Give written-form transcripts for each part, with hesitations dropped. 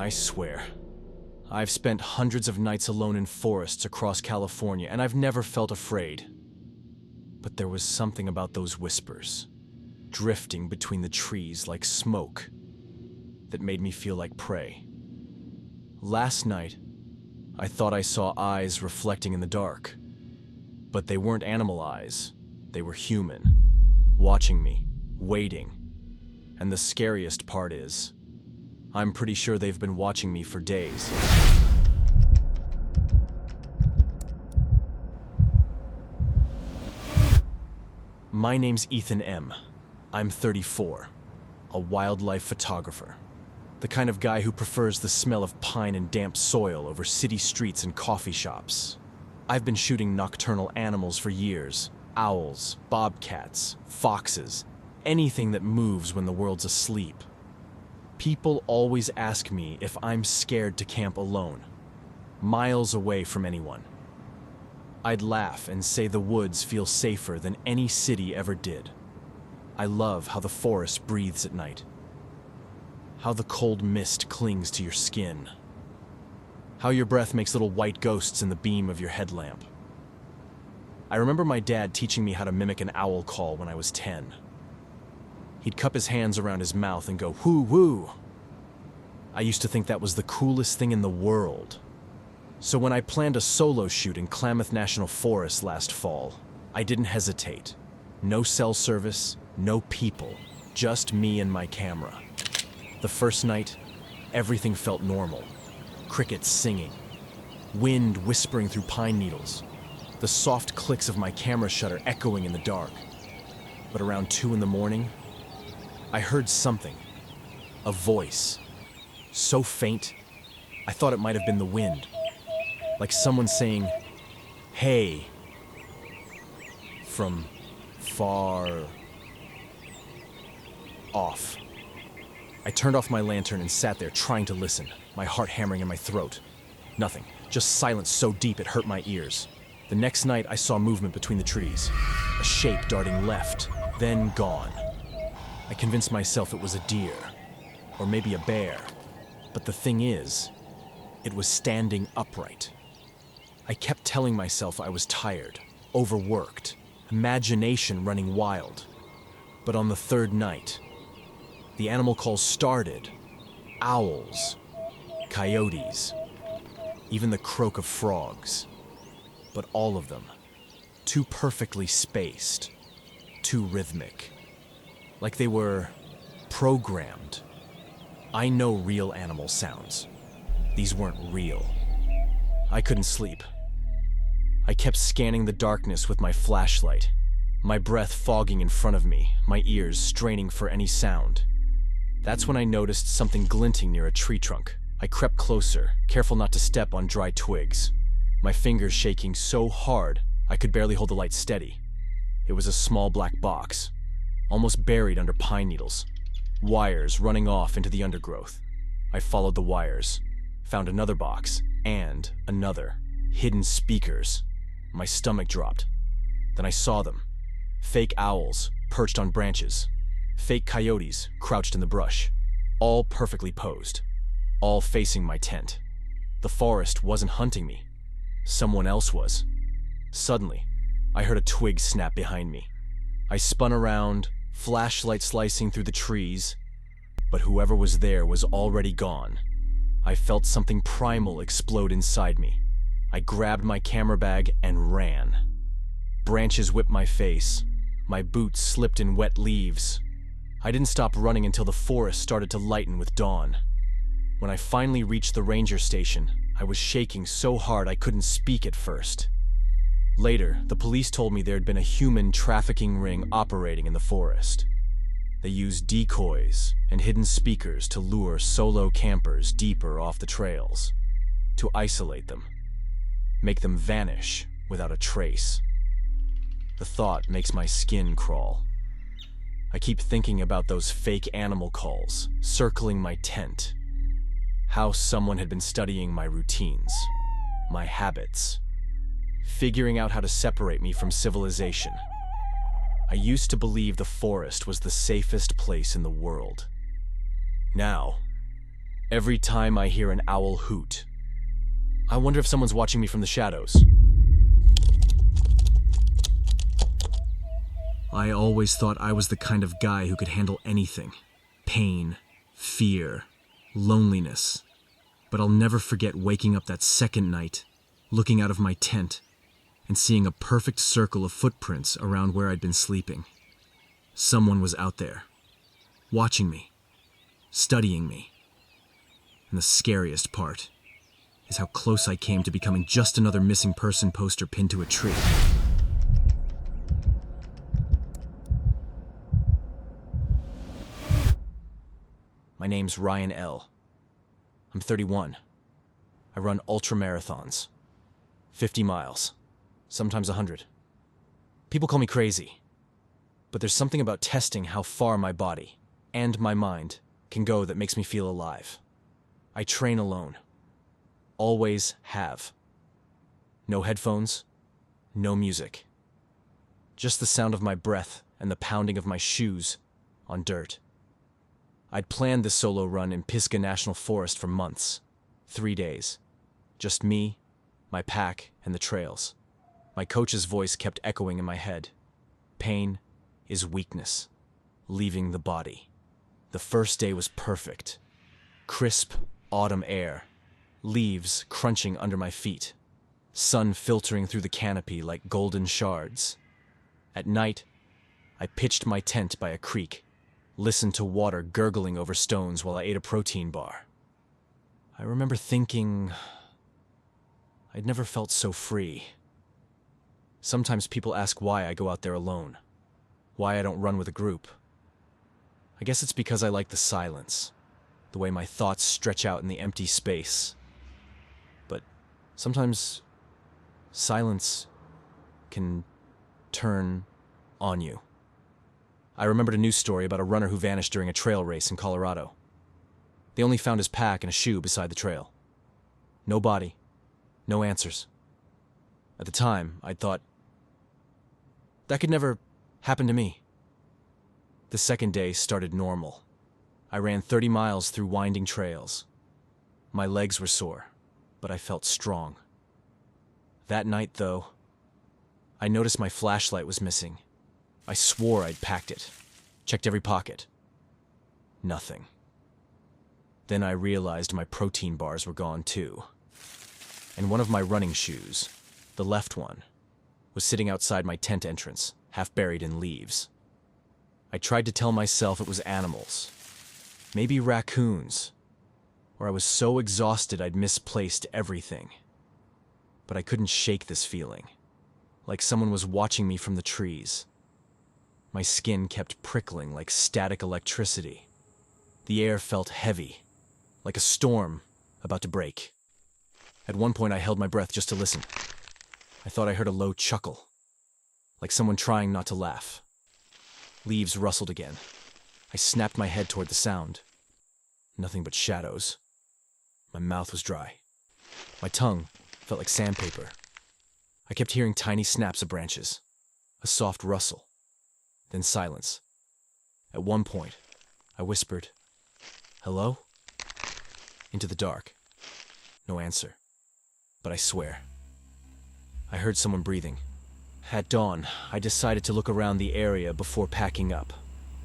I swear. I've spent hundreds of nights alone in forests across California, and I've never felt afraid. But there was something about those whispers, drifting between the trees like smoke, that made me feel like prey. Last night, I thought I saw eyes reflecting in the dark. But they weren't animal eyes. They were human, watching me, waiting. And the scariest part is, I'm pretty sure they've been watching me for days. My name's Ethan M. I'm 34, a wildlife photographer. The kind of guy who prefers the smell of pine and damp soil over city streets and coffee shops. I've been shooting nocturnal animals for years. Owls, bobcats, foxes, anything that moves when the world's asleep. People always ask me if I'm scared to camp alone, miles away from anyone. I'd laugh and say the woods feel safer than any city ever did. I love how the forest breathes at night, how the cold mist clings to your skin, how your breath makes little white ghosts in the beam of your headlamp. I remember my dad teaching me how to mimic an owl call when I was 10. He'd cup his hands around his mouth and go, "Whoo woo." I used to think that was the coolest thing in the world. So when I planned a solo shoot in Klamath National Forest last fall, I didn't hesitate. No cell service, no people, just me and my camera. The first night, everything felt normal. Crickets singing, wind whispering through pine needles, the soft clicks of my camera shutter echoing in the dark. But around 2 in the morning, I heard something, a voice, so faint, I thought it might have been the wind, like someone saying, "Hey," from far off. I turned off my lantern and sat there trying to listen, my heart hammering in my throat. Nothing, just silence so deep it hurt my ears. The next night I saw movement between the trees, a shape darting left, then gone. I convinced myself it was a deer, or maybe a bear. But the thing is, it was standing upright. I kept telling myself I was tired, overworked, imagination running wild. But on the third night, the animal calls started. Owls, coyotes, even the croak of frogs. But all of them, too perfectly spaced, too rhythmic. Like they were programmed. I know real animal sounds. These weren't real. I couldn't sleep. I kept scanning the darkness with my flashlight, my breath fogging in front of me, my ears straining for any sound. That's when I noticed something glinting near a tree trunk. I crept closer, careful not to step on dry twigs, my fingers shaking so hard I could barely hold the light steady. It was a small black box, almost buried under pine needles, wires running off into the undergrowth. I followed the wires, found another box, and another. Hidden speakers. My stomach dropped. Then I saw them. Fake owls perched on branches. Fake coyotes crouched in the brush. All perfectly posed. All facing my tent. The forest wasn't hunting me. Someone else was. Suddenly, I heard a twig snap behind me. I spun around, flashlight slicing through the trees, but whoever was there was already gone. I felt something primal explode inside me. I grabbed my camera bag and ran. Branches whipped my face. My boots slipped in wet leaves. I didn't stop running until the forest started to lighten with dawn. When I finally reached the ranger station, I was shaking so hard I couldn't speak at first. Later, the police told me there had been a human trafficking ring operating in the forest. They used decoys and hidden speakers to lure solo campers deeper off the trails, to isolate them, make them vanish without a trace. The thought makes my skin crawl. I keep thinking about those fake animal calls circling my tent. How someone had been studying my routines, my habits, figuring out how to separate me from civilization. I used to believe the forest was the safest place in the world. Now, Every time I hear an owl hoot, I wonder if someone's watching me from the shadows. I always thought I was the kind of guy who could handle anything. Pain, fear, loneliness. But I'll never forget waking up that second night, looking out of my tent, and seeing a perfect circle of footprints around where I'd been sleeping. Someone was out there, watching me, studying me. And the scariest part is how close I came to becoming just another missing person poster pinned to a tree. My name's Ryan L. I'm 31. I run ultra marathons. 50 miles, sometimes 100. People call me crazy, but there's something about testing how far my body and my mind can go that makes me feel alive. I train alone. Always have. No headphones, no music. Just the sound of my breath and the pounding of my shoes on dirt. I'd planned this solo run in Pisgah National Forest for months. 3 days. Just me, my pack, and the trails. My coach's voice kept echoing in my head. Pain is weakness, leaving the body. The first day was perfect. Crisp autumn air, leaves crunching under my feet, sun filtering through the canopy like golden shards. At night, I pitched my tent by a creek, listened to water gurgling over stones while I ate a protein bar. I remember thinking I'd never felt so free. Sometimes people ask why I go out there alone, why I don't run with a group. I guess it's because I like the silence, the way my thoughts stretch out in the empty space. But sometimes silence can turn on you. I remembered a news story about a runner who vanished during a trail race in Colorado. They only found his pack and a shoe beside the trail. No body, no answers. At the time, I'd thought, that could never happen to me. The second day started normal. I ran 30 miles through winding trails. My legs were sore, but I felt strong. That night, though, I noticed my flashlight was missing. I swore I'd packed it, checked every pocket. Nothing. Then I realized my protein bars were gone too. And one of my running shoes, the left one, was sitting outside my tent entrance, half buried in leaves. I tried to tell myself it was animals, maybe raccoons, or I was so exhausted I'd misplaced everything. But I couldn't shake this feeling, like someone was watching me from the trees. My skin kept prickling like static electricity. The air felt heavy, like a storm about to break. At one point I held my breath just to listen. I thought I heard a low chuckle, like someone trying not to laugh. Leaves rustled again. I snapped my head toward the sound. Nothing but shadows. My mouth was dry. My tongue felt like sandpaper. I kept hearing tiny snaps of branches, a soft rustle, then silence. At one point, I whispered, "Hello?" into the dark. No answer. But I swear, I heard someone breathing. At dawn, I decided to look around the area before packing up.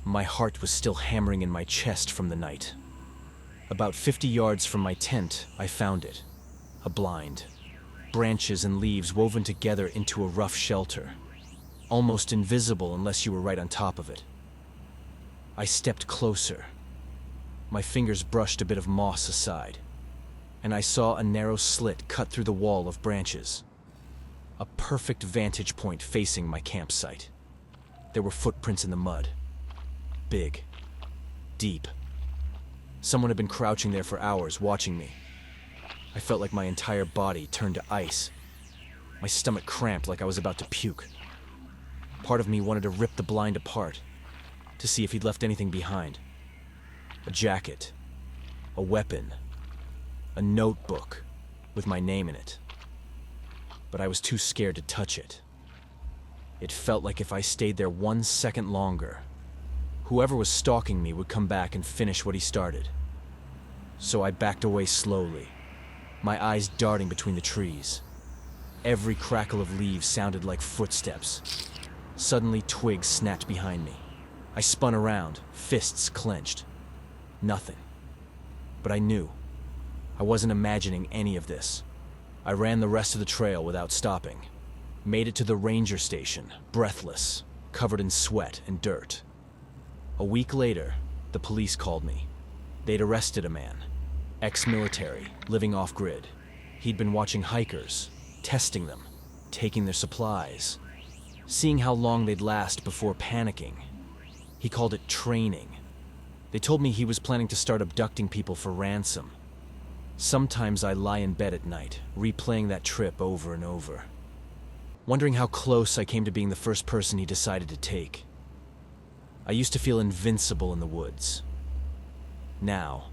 My heart was still hammering in my chest from the night. About 50 yards from my tent, I found it. A blind. Branches and leaves woven together into a rough shelter. Almost invisible unless you were right on top of it. I stepped closer. My fingers brushed a bit of moss aside, and I saw a narrow slit cut through the wall of branches. A perfect vantage point facing my campsite. There were footprints in the mud. Big. Deep. Someone had been crouching there for hours, watching me. I felt like my entire body turned to ice. My stomach cramped like I was about to puke. Part of me wanted to rip the blind apart, to see if he'd left anything behind. A jacket. A weapon. A notebook with my name in it. But I was too scared to touch it. It felt like if I stayed there 1 second longer, whoever was stalking me would come back and finish what he started. So I backed away slowly, my eyes darting between the trees. Every crackle of leaves sounded like footsteps. Suddenly, twigs snapped behind me. I spun around, fists clenched. Nothing. But I knew. I wasn't imagining any of this. I ran the rest of the trail without stopping. Made it to the ranger station, breathless, covered in sweat and dirt. A week later, the police called me. They'd arrested a man, ex-military, living off-grid. He'd been watching hikers, testing them, taking their supplies, seeing how long they'd last before panicking. He called it training. They told me he was planning to start abducting people for ransom. Sometimes I lie in bed at night, replaying that trip over and over, wondering how close I came to being the first person he decided to take. I used to feel invincible in the woods. Now,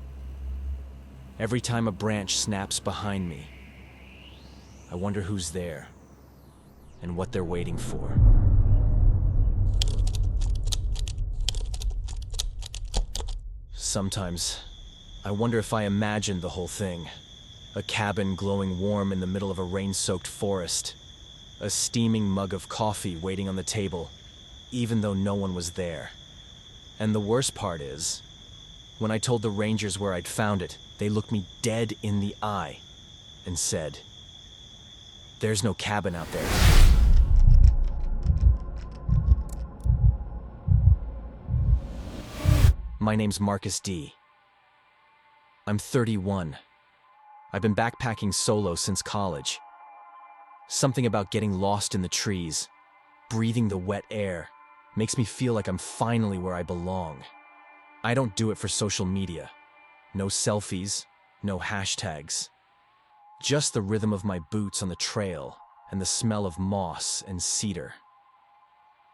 every time a branch snaps behind me, I wonder who's there and what they're waiting for. Sometimes, I wonder if I imagined the whole thing. A cabin glowing warm in the middle of a rain-soaked forest. A steaming mug of coffee waiting on the table, even though no one was there. And the worst part is, when I told the rangers where I'd found it, they looked me dead in the eye and said, "There's no cabin out there." My name's Marcus D. I'm 31. I've been backpacking solo since college. Something about getting lost in the trees, breathing the wet air, makes me feel like I'm finally where I belong. I don't do it for social media. No selfies, no hashtags. Just the rhythm of my boots on the trail and the smell of moss and cedar.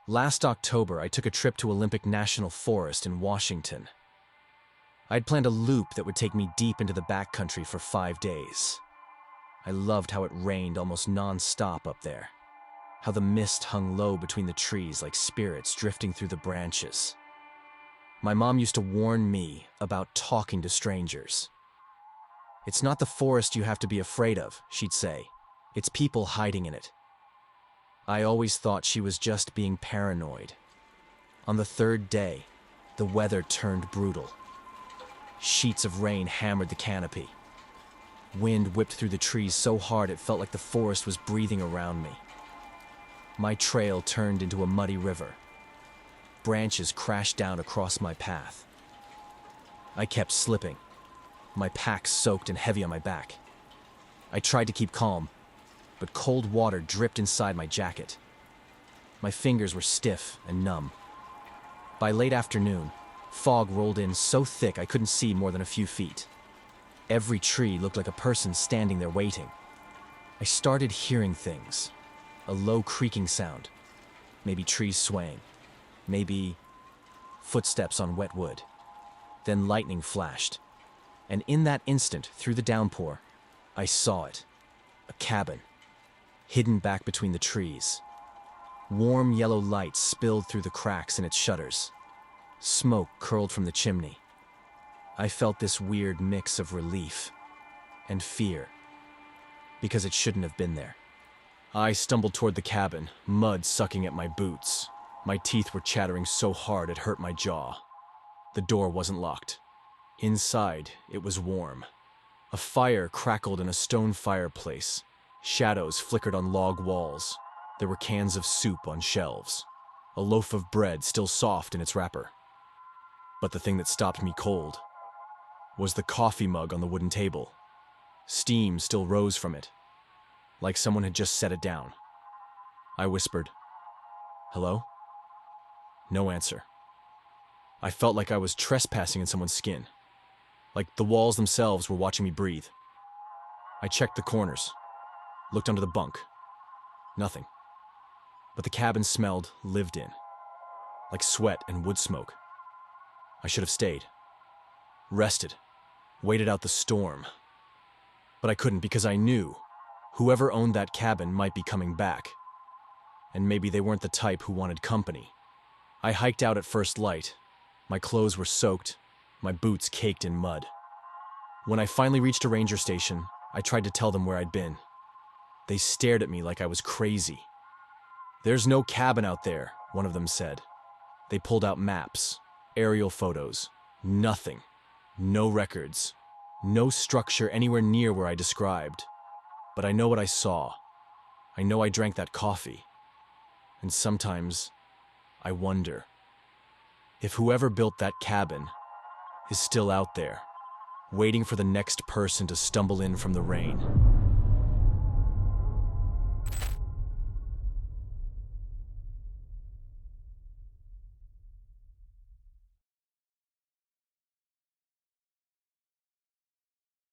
Last October, I took a trip to Olympic National Forest in Washington. I'd planned a loop that would take me deep into the backcountry for 5 days. I loved how it rained almost non-stop up there, how the mist hung low between the trees like spirits drifting through the branches. My mom used to warn me about talking to strangers. "It's not the forest you have to be afraid of," she'd say. "It's people hiding in it." I always thought she was just being paranoid. On the third day, the weather turned brutal. Sheets of rain hammered the canopy. Wind whipped through the trees so hard it felt like the forest was breathing around me. My trail turned into a muddy river. Branches crashed down across my path. I kept slipping, my pack soaked and heavy on my back. I tried to keep calm, but cold water dripped inside my jacket. My fingers were stiff and numb. By late afternoon, fog rolled in so thick I couldn't see more than a few feet. Every tree looked like a person standing there waiting. I started hearing things. A low creaking sound. Maybe trees swaying. Maybe footsteps on wet wood. Then lightning flashed. And in that instant, through the downpour, I saw it. A cabin, hidden back between the trees. Warm yellow light spilled through the cracks in its shutters. Smoke curled from the chimney. I felt this weird mix of relief and fear, because it shouldn't have been there. I stumbled toward the cabin, mud sucking at my boots. My teeth were chattering so hard it hurt my jaw. The door wasn't locked. Inside, it was warm. A fire crackled in a stone fireplace. Shadows flickered on log walls. There were cans of soup on shelves. A loaf of bread still soft in its wrapper. But the thing that stopped me cold was the coffee mug on the wooden table. Steam still rose from it, like someone had just set it down. I whispered, "Hello?" No answer. I felt like I was trespassing in someone's skin, like the walls themselves were watching me breathe. I checked the corners, looked under the bunk. Nothing. But the cabin smelled lived in, like sweat and wood smoke. I should have stayed. Rested. Waited out the storm. But I couldn't because I knew whoever owned that cabin might be coming back. And maybe they weren't the type who wanted company. I hiked out at first light. My clothes were soaked, my boots caked in mud. When I finally reached a ranger station, I tried to tell them where I'd been. They stared at me like I was crazy. "There's no cabin out there," one of them said. They pulled out maps, aerial photos, nothing. No records, no structure anywhere near where I described. But I know what I saw. I know I drank that coffee. And sometimes, I wonder if whoever built that cabin is still out there, waiting for the next person to stumble in from the rain.